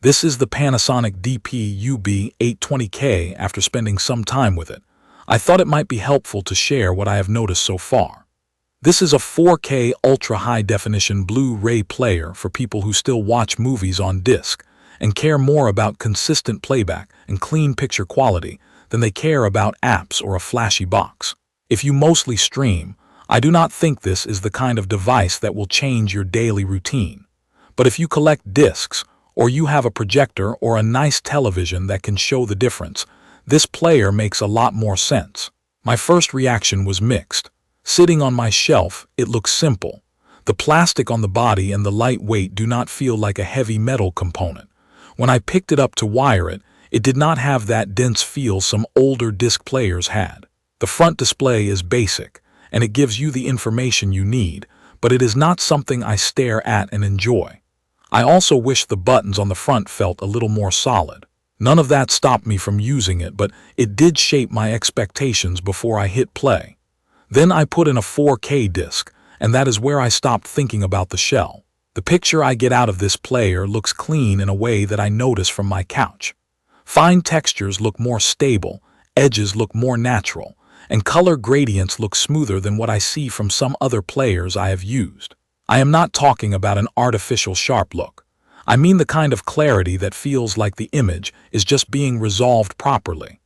This is the Panasonic DP-UB820-K. After spending some time with it, I thought it might be helpful to share what I have noticed so far. This is a 4K ultra-high-definition Blu-ray player for people who still watch movies on disc and care more about consistent playback and clean picture quality than they care about apps or a flashy box. If you mostly stream, I do not think this is the kind of device that will change your daily routine. But if you collect discs, or you have a projector or a nice television that can show the difference, this player makes a lot more sense. My first reaction was mixed. Sitting on my shelf, it looks simple. The plastic on the body and the light weight do not feel like a heavy metal component. When I picked it up to wire it, it did not have that dense feel some older disc players had. The front display is basic, and it gives you the information you need, but it is not something I stare at and enjoy. I also wish the buttons on the front felt a little more solid. None of that stopped me from using it, but it did shape my expectations before I hit play. Then I put in a 4K disc, and that is where I stopped thinking about the shell. The picture I get out of this player looks clean in a way that I notice from my couch. Fine textures look more stable, edges look more natural, and color gradients look smoother than what I see from some other players I have used. I am not talking about an artificial sharp look. I mean the kind of clarity that feels like the image is just being resolved properly.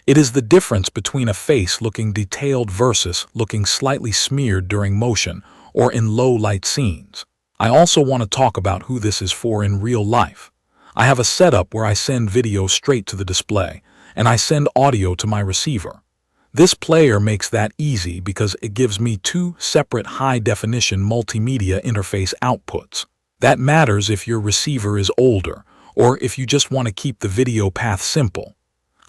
It is the difference between a face looking detailed versus looking slightly smeared during motion or in low-light scenes. I also want to talk about who this is for in real life. I have a setup where I send video straight to the display, and I send audio to my receiver. This player makes that easy because it gives me two separate high-definition multimedia interface outputs. That matters if your receiver is older or if you just want to keep the video path simple.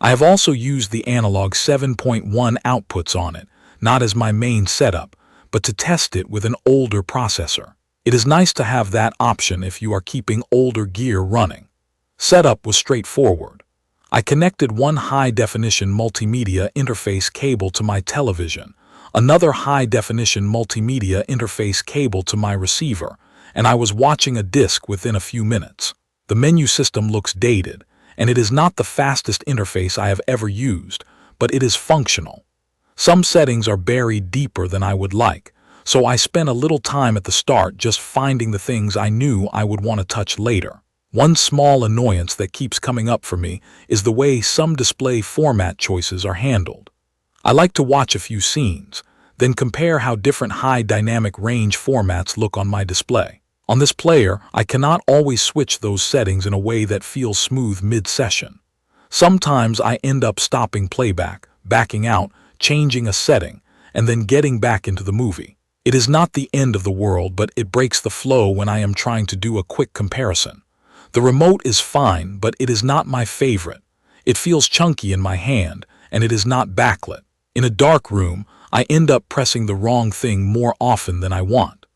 I have also used the analog 7.1 outputs on it, not as my main setup, but to test it with an older processor. It is nice to have that option if you are keeping older gear running. Setup was straightforward. I connected one high-definition multimedia interface cable to my television, another high-definition multimedia interface cable to my receiver, and I was watching a disc within a few minutes. The menu system looks dated, and it is not the fastest interface I have ever used, but it is functional. Some settings are buried deeper than I would like, so I spent a little time at the start just finding the things I knew I would want to touch later. One small annoyance that keeps coming up for me is the way some display format choices are handled. I like to watch a few scenes, then compare how different high dynamic range formats look on my display. On this player, I cannot always switch those settings in a way that feels smooth mid-session. Sometimes I end up stopping playback, backing out, changing a setting, and then getting back into the movie. It is not the end of the world, but it breaks the flow when I am trying to do a quick comparison. The remote is fine, but it is not my favorite. It feels chunky in my hand, and it is not backlit. In a dark room, I end up pressing the wrong thing more often than I want.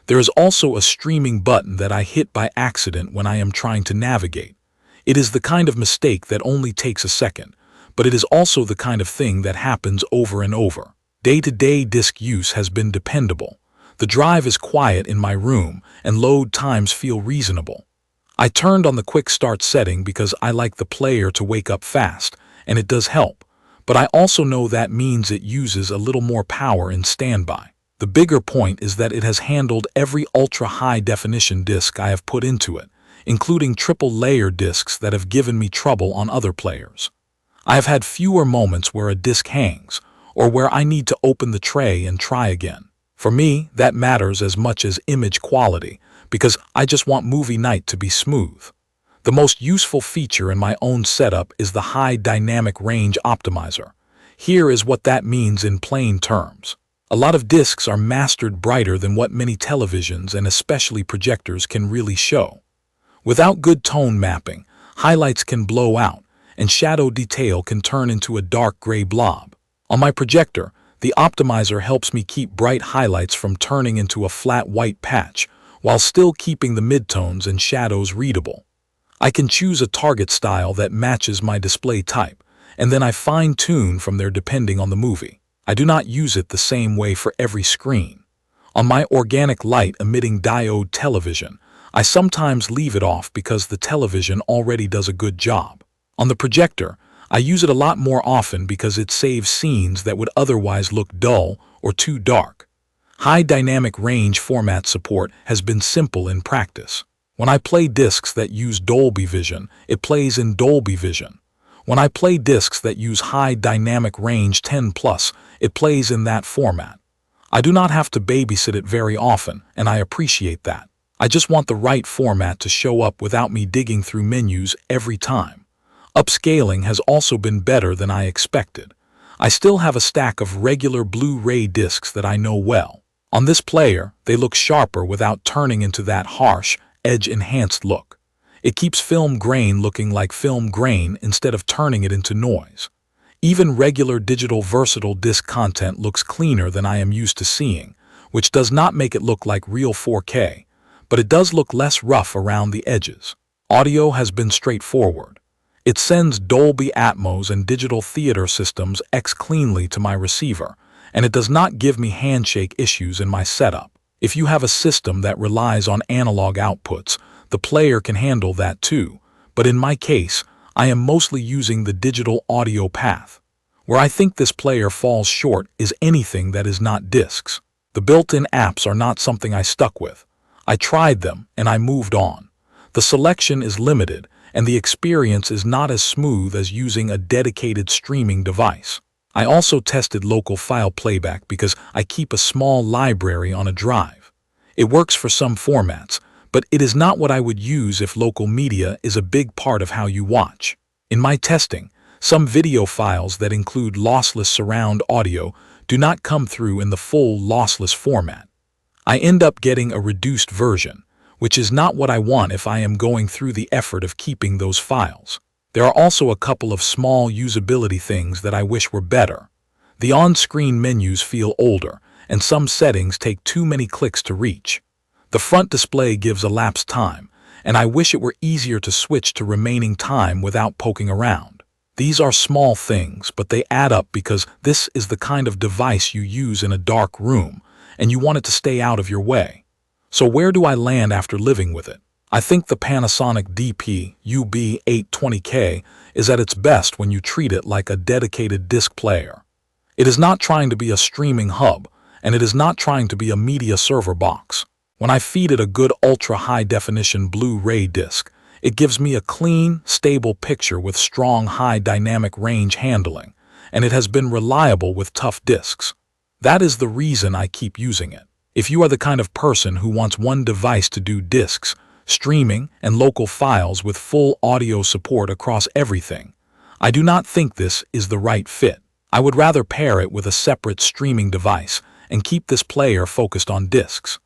There is also a streaming button that I hit by accident when I am trying to navigate. It is the kind of mistake that only takes a second, but it is also the kind of thing that happens over and over. Day-to-day disc use has been dependable. The drive is quiet in my room, and load times feel reasonable. I turned on the quick start setting because I like the player to wake up fast, and it does help, but I also know that means it uses a little more power in standby. The bigger point is that it has handled every ultra-high-definition disc I have put into it, including triple-layer discs that have given me trouble on other players. I have had fewer moments where a disc hangs, or where I need to open the tray and try again. For me, that matters as much as image quality, because I just want movie night to be smooth. The most useful feature in my own setup is the High Dynamic Range Optimizer. Here is what that means in plain terms. A lot of discs are mastered brighter than what many televisions and especially projectors can really show. Without good tone mapping, highlights can blow out, and shadow detail can turn into a dark gray blob. On my projector, the optimizer helps me keep bright highlights from turning into a flat white patch, while still keeping the midtones and shadows readable. I can choose a target style that matches my display type, and then I fine-tune from there depending on the movie. I do not use it the same way for every screen. On my organic light-emitting diode television, I sometimes leave it off because the television already does a good job. On the projector, I use it a lot more often because it saves scenes that would otherwise look dull or too dark. High dynamic range format support has been simple in practice. When I play discs that use Dolby Vision, it plays in Dolby Vision. When I play discs that use high dynamic range 10+, it plays in that format. I do not have to babysit it very often, and I appreciate that. I just want the right format to show up without me digging through menus every time. Upscaling has also been better than I expected. I still have a stack of regular Blu-ray discs that I know well. On this player, they look sharper without turning into that harsh, edge-enhanced look. It keeps film grain looking like film grain instead of turning it into noise. Even regular digital versatile disc content looks cleaner than I am used to seeing, which does not make it look like real 4K, but it does look less rough around the edges. Audio has been straightforward. It sends Dolby Atmos and digital theater systems cleanly to my receiver, and it does not give me handshake issues in my setup. If you have a system that relies on analog outputs, the player can handle that too, but in my case, I am mostly using the digital audio path. Where I think this player falls short is anything that is not discs. The built-in apps are not something I stuck with. I tried them, and I moved on. The selection is limited, and the experience is not as smooth as using a dedicated streaming device. I also tested local file playback because I keep a small library on a drive. It works for some formats, but it is not what I would use if local media is a big part of how you watch. In my testing, some video files that include lossless surround audio do not come through in the full lossless format. I end up getting a reduced version, which is not what I want if I am going through the effort of keeping those files. There are also a couple of small usability things that I wish were better. The on-screen menus feel older, and some settings take too many clicks to reach. The front display gives elapsed time, and I wish it were easier to switch to remaining time without poking around. These are small things, but they add up because this is the kind of device you use in a dark room, and you want it to stay out of your way. So where do I land after living with it? I think the Panasonic DP-UB820-K is at its best when you treat it like a dedicated disc player. It is not trying to be a streaming hub, and it is not trying to be a media server box. When I feed it a good ultra-high-definition Blu-ray disc, it gives me a clean, stable picture with strong high dynamic range handling, and it has been reliable with tough discs. That is the reason I keep using it. If you are the kind of person who wants one device to do discs, streaming, and local files with full audio support across everything, I do not think this is the right fit. I would rather pair it with a separate streaming device and keep this player focused on discs.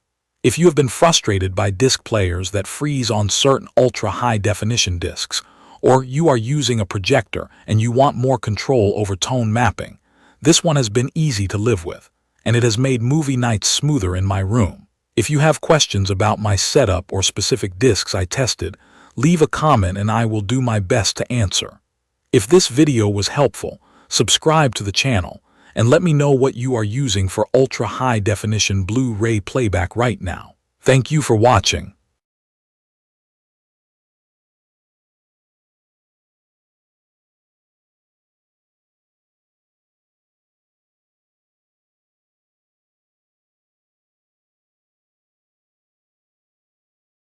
If you have been frustrated by disc players that freeze on certain ultra-high-definition discs, or you are using a projector and you want more control over tone mapping, this one has been easy to live with, and it has made movie nights smoother in my room. If you have questions about my setup or specific discs I tested, leave a comment and I will do my best to answer. If this video was helpful, subscribe to the channel and let me know what you are using for ultra-high-definition Blu-ray playback right now. Thank you for watching.